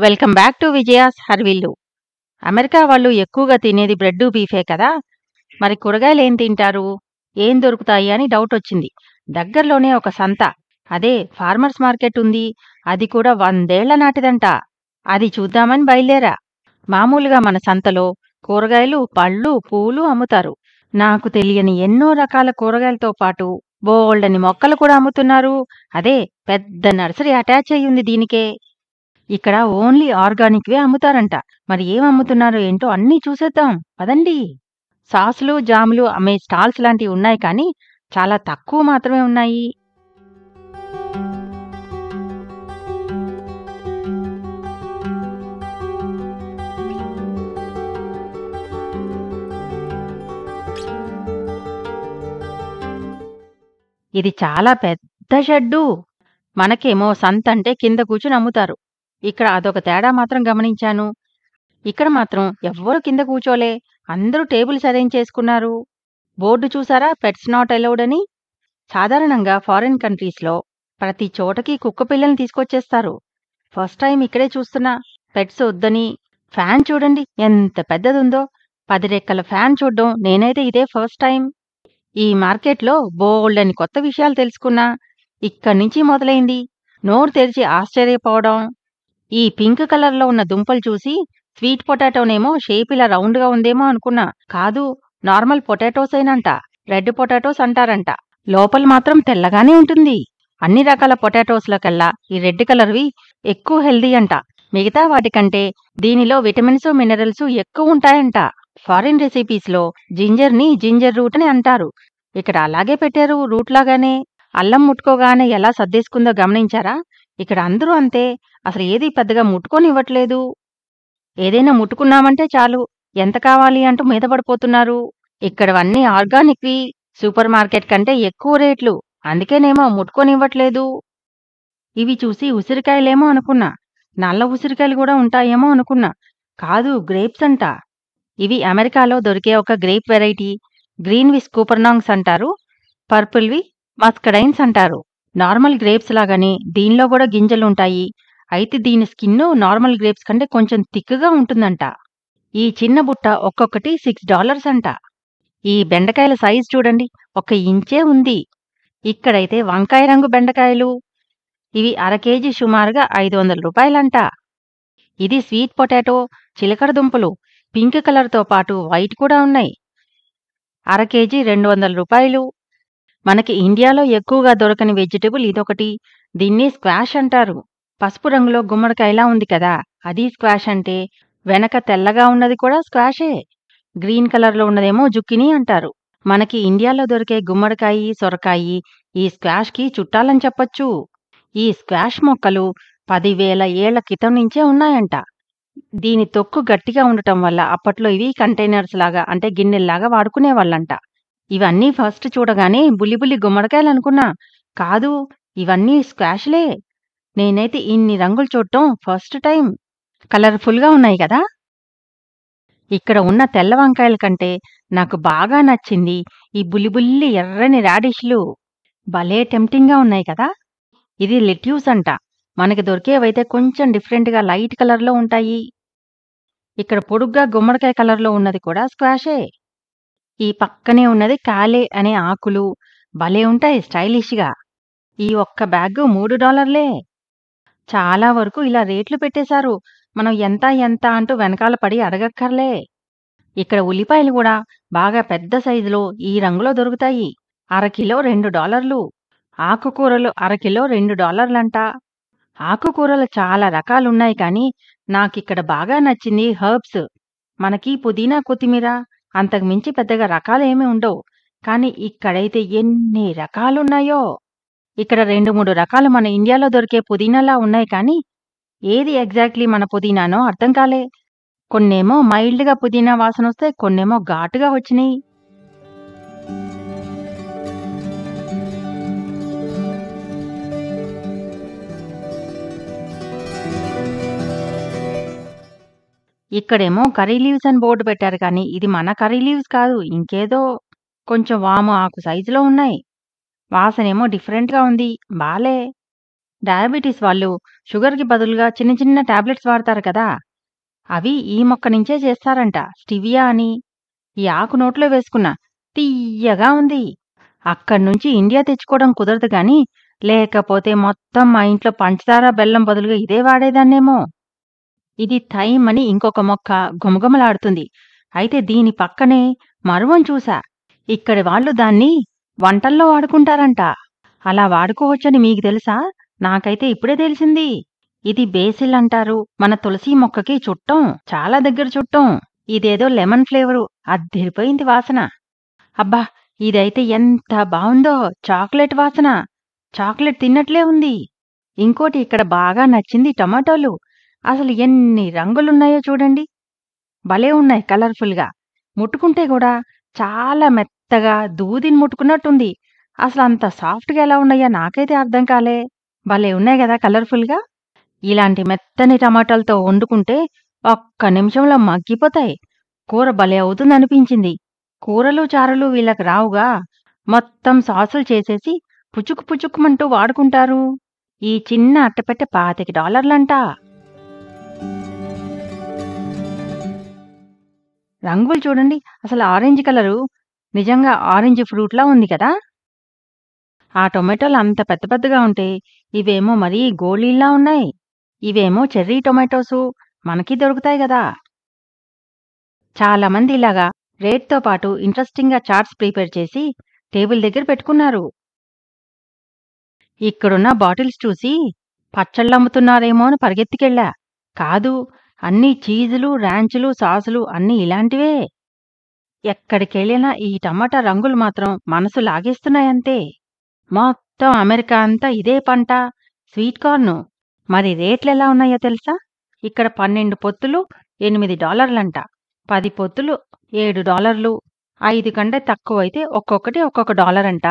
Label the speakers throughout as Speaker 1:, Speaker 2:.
Speaker 1: Welcome back to Vijaya's Harivillu. America వాళ్ళు ఎక్కువగా తినేది బ్రెడ్ బీఫే కదా. మరి కూరగాయలు ఏం తింటారు, ఏం దొరుకుతాయి అని డౌట్ వచ్చింది. దగ్గరలోనే ఒక సంత, అదే ఫార్మర్స్ మార్కెట్ ఉంది. అది కూడా 100 ఏళ్ల నాటిదంట. అది చూద్దామని బయలుదేరా. మామూలుగా మన సంతలో కూరగాయలు, పళ్ళు, పూలు అమ్ముతారు. నాకు తెలియని ఎన్నో రకాల కూరగాయలతో పాటు బోల్డని మొక్కలు కూడా అమ్ముతున్నారు. అదే పెద్ద నర్సరీ అటాచ్ అయ్యి ఉంది దీనికే. ఇక్కడ ఓన్లీ ఆర్గానిక్‌వే అమ్ముతారంట. మరి ఏం అమ్ముతున్నారో ఏంటో అన్నీ చూసేద్దాం పదండి. సాసులు, జాములు అమ్మే స్టాల్స్ లాంటివి ఉన్నాయి కానీ చాలా తక్కువ మాత్రమే ఉన్నాయి. ఇది చాలా పెద్ద షెడ్డు. మనకేమో సంతంటే కింద కూర్చుని అమ్ముతారు. ఇక్కడ అదొక తేడా మాత్రం గమనించాను. ఇక్కడ మాత్రం ఎవ్వరూ కింద కూర్చోలే. అందరూ టేబుల్స్ అరేంజ్ చేసుకున్నారు. బోర్డు చూసారా, పెట్స్ నాట్ అలౌడ్ అని. సాధారణంగా ఫారిన్ కంట్రీస్‌లో ప్రతి చోటకి కుక్క పిల్లల్ని తీసుకొచ్చేస్తారు. ఫస్ట్ టైం ఇక్కడే చూస్తున్నా పెట్స్ వద్దని. ఫ్యాన్ చూడండి ఎంత పెద్దదుందో. 10 రెక్కల ఫ్యాన్ చూడ్డం నేనైతే ఇదే ఫస్ట్ టైం. ఈ మార్కెట్‌లో బోల్డన్ని కొత్త విషయాలు తెలుసుకున్నా. ఇక్కడ్నించి మొదలైంది నోరు తెరిచి ఆశ్చర్యపోవడం. ఈ పింక్ కలర్‌లో ఉన్న దుంపలు చూసి స్వీట్ పొటాటోనేమో షేప్ ఇలా రౌండ్‌గా ఉందేమో అనుకున్నా. కాదు, నార్మల్ పొటాటోసేనంట. రెడ్ పొటాటోస్ అంటారంట. లోపల మాత్రం తెల్లగానే ఉంటుంది. అన్ని రకాల పొటాటోస్‌లోకెల్లా ఈ రెడ్ కలర్‌వి ఎక్కువ హెల్తీ అంట. మిగతా వాటికంటే దీనిలో విటమిన్స్, మినరల్స్ ఎక్కువుంటాయంట. ఫారిన్ రెసిపీస్‌లో జింజర్‌ని జింజర్ రూట్ అని అంటారు. ఇక్కడ అలాగే పెట్టారు రూట్ లాగానే. అల్లం ముట్టుకోగానే ఎలా సర్దేసుకుందో గమనించారా? ఇక్కడ అందరూ అంతే. అసలు ఏది పెద్దగా ముట్టుకోనివ్వట్లేదు. ఏదైనా ముట్టుకున్నామంటే చాలు ఎంత కావాలి అంటూ మీద పడిపోతున్నారు. ఇక్కడవన్నీ ఆర్గానిక్‌వి. సూపర్ మార్కెట్ కంటే ఎక్కువ రేట్లు. అందుకేనేమో ముట్టుకోనివ్వట్లేదు. ఇవి చూసి ఉసిరికాయలేమో అనుకున్నా. నల్ల ఉసిరికాయలు కూడా ఉంటాయేమో అనుకున్నా. కాదు, గ్రేప్స్ అంట. ఇవి అమెరికాలో దొరికే ఒక గ్రేప్ వెరైటీ. గ్రీన్‌వి స్కూపర్నాంగ్స్ అంటారు. పర్పుల్‌వి మస్కడైన్స్ అంటారు. నార్మల్ గ్రేప్స్ లాగానే దీనిలో కూడా గింజలుంటాయి. అయితే దీని స్కిన్ను నార్మల్ గ్రేప్స్ కంటే కొంచెం థిక్‌గా ఉంటుందంట. ఈ చిన్న బుట్ట ఒక్కొక్కటి $6 అంట. ఈ బెండకాయల సైజ్ చూడండి, 1 ఇంచే ఉంది. ఇక్కడైతే వంకాయ రంగు బెండకాయలు. ఇవి అర కేజీ సుమారుగా $500 ఇది స్వీట్ పొటాటో, చిలకడ దుంపలు. పింక్ కలర్‌తో పాటు వైట్ కూడా ఉన్నాయి. అర కేజీ $200. మనకి ఇండియాలో ఎక్కువగా దొరకని వెజిటబుల్ ఇదొకటి. దీన్ని స్క్వాష్ అంటారు. పసుపు రంగులో గుమ్మడికాయలా ఉంది కదా, అది స్క్వాష్ అంటే. వెనక తెల్లగా ఉన్నది కూడా స్క్వాషే. గ్రీన్ కలర్‌లో ఉన్నదేమో జుక్కినీ అంటారు. మనకి ఇండియాలో దొరికే గుమ్మడికాయి, సొరకాయి ఈ స్క్వాష్‌కి చుట్టాలని చెప్పొచ్చు. ఈ స్క్వాష్ మొక్కలు 10,000 ఏళ్ల క్రితం నుంచే ఉన్నాయంట. దీని తొక్కు గట్టిగా ఉండటం వల్ల అప్పట్లో ఇవి కంటైనర్స్ లాగా అంటే గిన్నెల్లాగా వాడుకునేవాళ్ళంట. ఇవన్నీ ఫస్ట్ చూడగానే బుల్లి గుమ్మడికాయలనుకున్నా. కాదు, ఇవన్నీ స్క్వాష్‌లే. నేనైతే ఇన్ని రంగులు చూడటం ఫస్ట్ టైం. కలర్‌ఫుల్‌గా ఉన్నాయి కదా. ఇక్కడ ఉన్న తెల్ల వంకాయల కంటే నాకు బాగా నచ్చింది ఈ బుల్లి ఎర్రని రాడిష్‌లు. భలే టెంప్టింగ్‌గా ఉన్నాయి కదా. ఇది లెట్యూస్ అంట. మనకి దొరికేవైతే కొంచెం డిఫరెంట్‌గా లైట్ కలర్‌లో ఉంటాయి. ఇక్కడ పొడుగ్గా గుమ్మడికాయ కలర్‌లో ఉన్నది కూడా స్క్వాషే. ఈ పక్కనే ఉన్నది కాలే అనే ఆకులు. భలే ఉంటాయి స్టైలిష్‌గా. ఈ ఒక్క బ్యాగు $3. చాలా వరకు ఇలా రేట్లు పెట్టేశారు. మనం ఎంత అంటూ వెనకాల పడి అడగక్కర్లే. ఇక్కడ ఉల్లిపాయలు కూడా బాగా పెద్ద సైజులో ఈ రంగులో దొరుకుతాయి. అరకిలో $2. ఆకుకూరలు అరకిలో $2 ఆకుకూరలు చాలా రకాలున్నాయి కానీ నాకిక్కడ బాగా నచ్చింది హెర్బ్స్. మనకి పుదీనా, కొత్తిమీర అంతకు మించి పెద్దగా రకాలేమీ ఉండవు. కానీ ఇక్కడైతే ఎన్ని రకాలున్నాయో. ఇక్కడ 2, 3 రకాలు మన ఇండియాలో దొరికే పుదీనాలా ఉన్నాయి కానీ ఏది ఎగ్జాక్ట్‌లీ మన పుదీనానో అర్థం కాలే. కొన్నేమో మైల్డ్‌గా పుదీనా వాసనొస్తే, కొన్నేమో ఘాటుగా వచ్చినియి. ఇక్కడేమో కర్రీ లీవ్స్ అని బోర్డు పెట్టారు కానీ ఇది మన కర్రీ లీవ్స్ కాదు, ఇంకేదో. కొంచెం వాము ఆకు సైజులో ఉన్నాయి. వాసనేమో డిఫరెంట్‌గా ఉంది. బాలే. డయాబెటిస్ వాళ్ళు షుగర్‌కి బదులుగా చిన్న చిన్న టాబ్లెట్స్ వాడతారు కదా! అవి ఈ మొక్క నుంచే చేస్తారంట. స్టివియా అని. ఈ ఆకు నోట్లో వేసుకున్నా తియ్యగా ఉంది. అక్కడ్నుంచి ఇండియా తెచ్చుకోవడం కుదరదు గానీ, లేకపోతే మొత్తం మా ఇంట్లో పంచదార, బెల్లం బదులుగా ఇదే వాడేదాన్నేమో! ఇది థైమ్ అని ఇంకొక మొక్క గుమగుమలాడుతుంది. అయితే దీని పక్కనే మరువం చూసా. ఇక్కడి వాళ్ళు దాన్ని వంటల్లో వాడుకుంటారంట. అలా వాడుకోవచ్చని మీకు తెలుసా? నాకైతే ఇప్పుడే తెలిసింది. ఇది బేసిల్ అంటారు. మన తులసి మొక్కకి చుట్టం. చాలా దగ్గర చుట్టం. ఇదేదో లెమన్ ఫ్లేవరు. అద్దిరిపోయింది వాసన. అబ్బా! ఇదైతే ఎంత బావుందో! చాక్లెట్ వాసన. చాక్లెట్ తిన్నట్లే ఉంది. ఇంకోటి ఇక్కడ బాగా నచ్చింది టమాటోలు. అసలు ఎన్ని రంగులున్నాయో చూడండి. భలే ఉన్నాయి కలర్‌ఫుల్‌గా. ముట్టుకుంటే గూడా చాలా మెత్తగా దూదిని ముట్టుకున్నట్టుంది. అసలంత సాఫ్ట్‌గా ఎలా ఉన్నాయో నాకైతే అర్థం కాలే. భలే ఉన్నాయి గదా కలర్‌ఫుల్‌గా. ఇలాంటి మెత్తని టమాటాలతో వండుకుంటే ఒక్క నిమిషంలో మగ్గిపోతాయి. కూర భలే అవుతుందనిపించింది. కూరలు, చారులు వీళ్ళకి రావుగా. మొత్తం సాసులు చేసేసి పుచుకు పుచుక్కుమంటూ వాడుకుంటారు. ఈ చిన్న అట్టపెట్టె $25 రంగులు చూడండి. అసలు ఆరెంజ్ కలరు నిజంగా ఆరెంజ్ ఫ్రూట్‌లా ఉంది కదా! ఆ టొమాటోలు అంత పెద్ద పెద్దగా ఉంటే, ఇవేమో మరీ గోళీల్లా ఉన్నాయి. ఇవేమో చెర్రీ టొమాటోసు. మనకి దొరుకుతాయి గదా! చాలామంది ఇలాగా రేట్‌తో పాటు ఇంట్రెస్టింగ్‌గా చార్ట్స్ ప్రిపేర్ చేసి టేబుల్ దగ్గర పెట్టుకున్నారు. ఇక్కడున్న బాటిల్స్ చూసి పచ్చళ్ళమ్ముతున్నారేమో అని పరిగెత్తికెళ్ళా. కాదు, అన్నీ చీజులు, రాంచులు, సాసులు అన్నీ ఇలాంటివే. ఎక్కడికెళ్ళినా ఈ టమాటా రంగులు మాత్రం మనసు లాగేస్తున్నాయంతే. మొత్తం అమెరికా అంతా ఇదే పంట. స్వీట్ కార్ను. మరి రేట్లెలా ఉన్నాయో తెలుసా? ఇక్కడ 12 పొత్తులు $8 10 పొత్తులు $7 5 కంటే తక్కువైతే ఒక్కొక్కటి ఒక్కొక్క డాలరంట.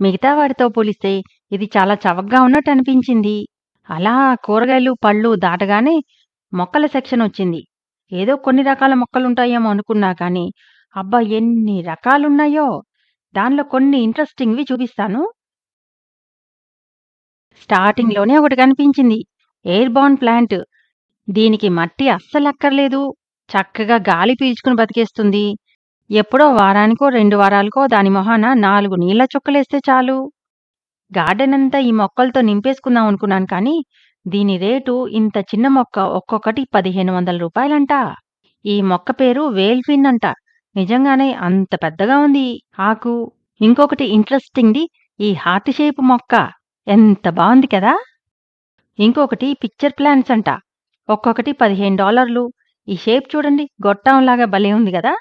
Speaker 1: మిగతా వాటితో పోలిస్తే ఇది చాలా చవకగా ఉన్నట్టు అనిపించింది. అలా కూరగాయలు, పళ్ళు దాటగానే మొక్కల సెక్షన్ వచ్చింది. ఏదో కొన్ని రకాల మొక్కలుంటాయేమో అనుకున్నా కానీ, అబ్బా! ఎన్ని రకాలున్నాయో! దానిలో కొన్ని ఇంట్రెస్టింగ్‌వి చూపిస్తాను. స్టార్టింగ్‌లోనే ఒకటి కనిపించింది. Air Born plant. దీనికి మట్టి అస్సలక్కర్లేదు. చక్కగా గాలి పీల్చుకుని బతికేస్తుంది. ఎప్పుడో వారానికో, 2 వారాలకో దాని మొహాన 4 నీళ్ల చుక్కలేస్తే చాలు. గార్డెనంతా ఈ మొక్కలతో నింపేసుకుందాం అనుకున్నాను కానీ, దీని రేటు ఇంత చిన్న మొక్క ఒక్కొక్కటి $1500 ఈ మొక్క పేరు వేల్‌ఫిన్ అంట. నిజంగానే అంత పెద్దగా ఉంది ఆకు. ఇంకొకటి ఇంట్రెస్టింగ్‌ది ఈ హార్ట్ షేప్ మొక్క. ఎంత బావుంది కదా! ఇంకొకటి పిక్చర్ ప్లాంట్స్ అంట. ఒక్కొక్కటి $15. ఈ షేప్ చూడండి గొట్టంలాగా భలే ఉంది గదా!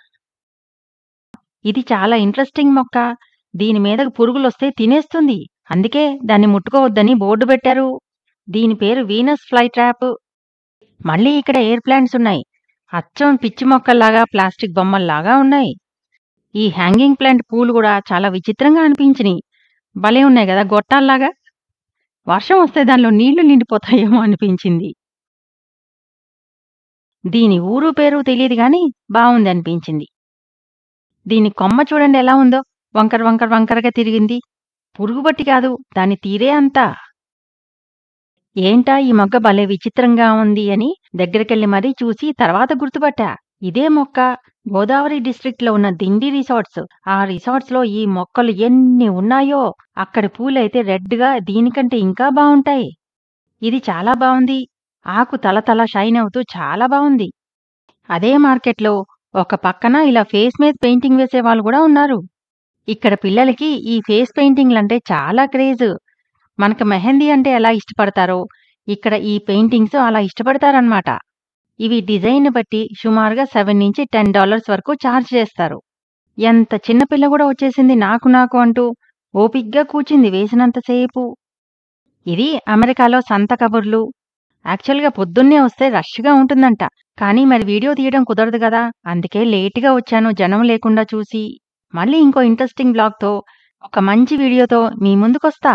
Speaker 1: ఇది చాలా ఇంట్రెస్టింగ్ మొక్క. దీని మీదకు పురుగులొస్తే తినేస్తుంది. అందుకే దాన్ని ముట్టుకోవద్దని బోర్డు పెట్టారు. దీని పేరు వీనస్ ఫ్లై ట్రాప్. మళ్ళీ ఇక్కడ ఎయిర్ ప్లాంట్స్ ఉన్నాయి. అచ్చం పిచ్చి మొక్కల్లాగా ప్లాస్టిక్ బొమ్మల్లాగా ఉన్నాయి. ఈ హ్యాంగింగ్ ప్లాంట్ పూలు గూడా చాలా విచిత్రంగా అనిపించినియి. భలే ఉన్నాయి గదా గొట్టాల్లాగా! వర్షం వస్తే దానిలో నీళ్లు నిండిపోతాయేమో అనిపించింది. దీని ఊరు పేరు తెలీదు గానీ బావుందనిపించింది. దీని కొమ్మ చూడండి ఎలా ఉందో. వంకర వంకర వంకరగా తిరిగింది. పురుగుబట్టి కాదు, దాని తీరే అంతా. ఏంటా ఈ మొగ్గ భలే విచిత్రంగా ఉంది అని దగ్గరికెళ్ళి మరీ చూసి తర్వాత గుర్తుపట్టా. ఇదే మొక్క గోదావరి డిస్ట్రిక్ట్‌లో ఉన్న దిండి రిసార్ట్స్. ఆ రిసార్ట్స్‌లో ఈ మొక్కలు ఎన్ని ఉన్నాయో! అక్కడి పూలైతే రెడ్‌గా దీనికంటే ఇంకా బావుంటాయి. ఇది చాలా బావుంది. ఆకు తళతళ షైన్ అవుతూ చాలా బావుంది. అదే మార్కెట్‌లో ఒక పక్కన ఇలా ఫేస్ మీద పెయింటింగ్ వేసేవాళ్ళు గూడా ఉన్నారు. ఇక్కడ పిల్లలకి ఈ ఫేస్ పెయింటింగ్‌లంటే చాలా క్రేజ్. మనకు మెహందీ అంటే ఎలా ఇష్టపడతారో, ఇక్కడ ఈ పెయింటింగ్స్ అలా ఇష్టపడతారనమాట. ఇవి డిజైన్‌ని బట్టి సుమారుగా $7-10 వరకు చార్జ్ చేస్తారు. ఎంత చిన్న పిల్ల గూడా వచ్చేసింది నాకు నాకు అంటూ ఓపిగ్గా కూర్చుంది వేసినంత సేపు. ఇది అమెరికాలో సంత కబుర్లు. యాక్చువల్‌గా పొద్దున్నే వస్తే రష్‌గా ఉంటుందంట. కానీ మరి వీడియో తీయడం కుదరదు గదా! అందుకే లేట్‌గా వచ్చాను జనం లేకుండా చూసి. మళ్ళీ ఇంకో ఇంట్రెస్టింగ్ వ్లాగ్‌తో, ఒక మంచి వీడియోతో మీ ముందుకొస్తా.